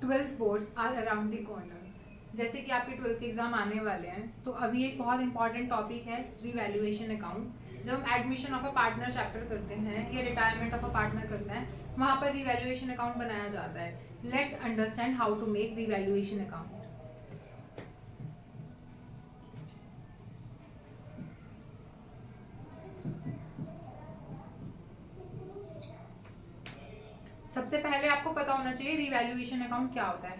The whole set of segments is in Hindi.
Twelfth boards are around the corner. जैसे कि आपके ट्वेल्थ के एग्जाम आने वाले हैं, तो अभी एक बहुत इंपॉर्टेंट टॉपिक है रिवैल्यूएशन अकाउंट। जब हम admission of a partner chapter करते हैं या रिटायरमेंट ऑफ अ पार्टनर करते हैं, वहां पर रिवैल्यूएशन अकाउंट बनाया जाता है। Let's understand how to make revaluation account. सबसे पहले आपको पता होना चाहिए रिवैल्यूएशन अकाउंट क्या होता है।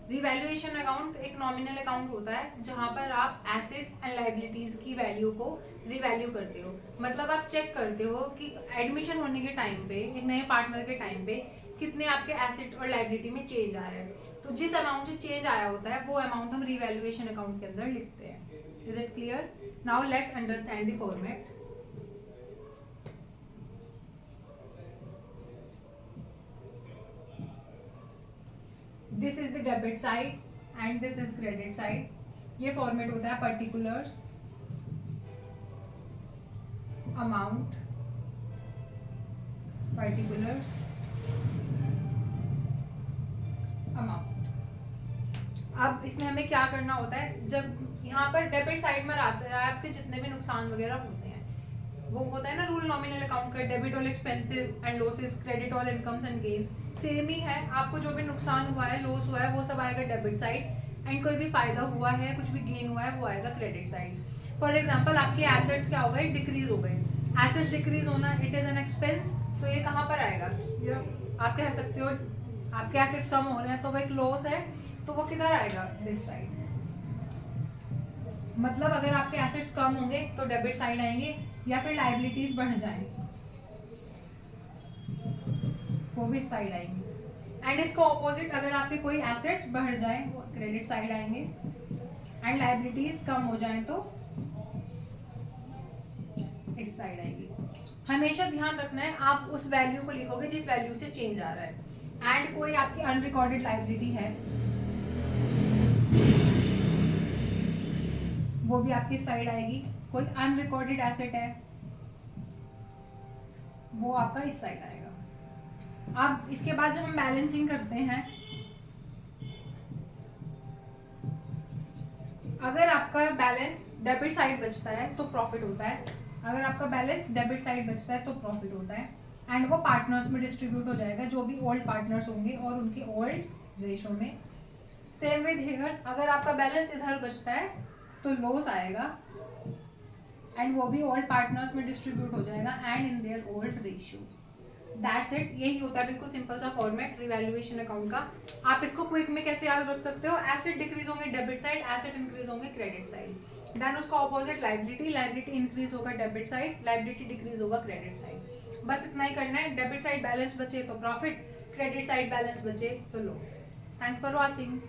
रिवैल्यूएशन अकाउंट एक नॉमिनल अकाउंट होता है जहां पर आप एसेट्स एंड लायबिलिटीज की वैल्यू को रिवैल्यू करते हो। मतलब आप चेक करते हो कि एडमिशन होने के टाइम पे, एक नए पार्टनर के टाइम पे कितने आपके एसेट और लायबिलिटी में चेंज आ रहा है। तो जिस अमाउंट से चेंज आया होता है वो अमाउंट हम रिवैल्यूएशन अकाउंट के अंदर लिखते हैं। Is it clear? Now let's understand the format. This is the debit side and this is credit side. ये फॉर्मेट होता है पर्टिकुलर्स, अमाउंट, पर्टिकुलर्स, अमाउंट। अब इसमें हमें क्या करना होता है, जब यहाँ पर डेबिट साइड में आता है आपके जितने भी नुकसान वगैरह होते हैं, वो होता है ना रूल नॉमिनल अकाउंट का, debit all expenses and losses, credit all incomes and gains. Same ही है, आपको जो भी नुकसान हुआ है, लॉस हुआ है, वो सब आएगा डेबिट साइड, एंड कोई भी फायदा हुआ है, कुछ भी गेन हुआ है, वो आएगा क्रेडिट साइड। फॉर एग्जाम्पल आपके एसेट्स क्या हो गए, डिक्रीज हो गए। एसेट्स डिक्रीज होना, इट इज एन एक्सपेंस, तो ये कहाँ पर आएगा? ये आप कह सकते हो आपके एसेट्स कम हो रहे हैं तो वो एक लॉस है, तो वो किधर आएगा? This side. मतलब अगर आपके एसेट्स कम होंगे तो डेबिट साइड आएंगे, या फिर लायबिलिटीज बढ़ जाएंगे वो भी साइड आएंगे। एंड इसको ऑपोजिट, अगर आपके कोई एसेट्स बढ़ जाए वो क्रेडिट साइड आएंगे, एंड लायबिलिटीज कम हो जाए तो इस साइड आएगी। हमेशा ध्यान रखना है, आप उस वैल्यू को लिखोगे जिस वैल्यू से चेंज आ रहा है। एंड कोई आपकी अनरिकॉर्डेड लायबिलिटी है वो भी आपकी साइड आएगी। कोई अनरिकॉर्डेड एसेट है वो आपका इस साइड आएगा। अब इसके बाद जब हम बैलेंसिंग करते हैं, अगर आपका बैलेंस डेबिट साइड बचता है तो प्रॉफिट होता है। अगर आपका बैलेंस डेबिट साइड बचता है तो प्रॉफिट होता है, एंड वो पार्टनर्स में डिस्ट्रीब्यूट हो जाएगा, जो भी ओल्ड पार्टनर्स होंगे और उनके ओल्ड रेशो में। सेम विद हियर, अगर आपका बैलेंस इधर बचता है तो लॉस आएगा, एंड वो भी ओल्ड पार्टनर्स में डिस्ट्रीब्यूट हो जाएगा and in their old ratio. That's it. यही होता है बिल्कुल सिंपल सा फॉर्मेट रिवैल्यूएशन अकाउंट का। आप इसको क्विक में कैसे याद रख सकते हो? एसेट डिक्रीज होंगे डेबिट साइड, एसेट इंक्रीज होंगे क्रेडिट साइड। देन उसका ऑपोजिट लायबिलिटी, लायबिलिटी इंक्रीज होगा डेबिट साइड, लायबिलिटी डिक्रीज होगा क्रेडिट साइड। बस इतना ही करना है। डेबिट साइड बैलेंस बचे तो प्रॉफिट, क्रेडिट साइड बैलेंस बचे तो लॉस। Thanks for watching.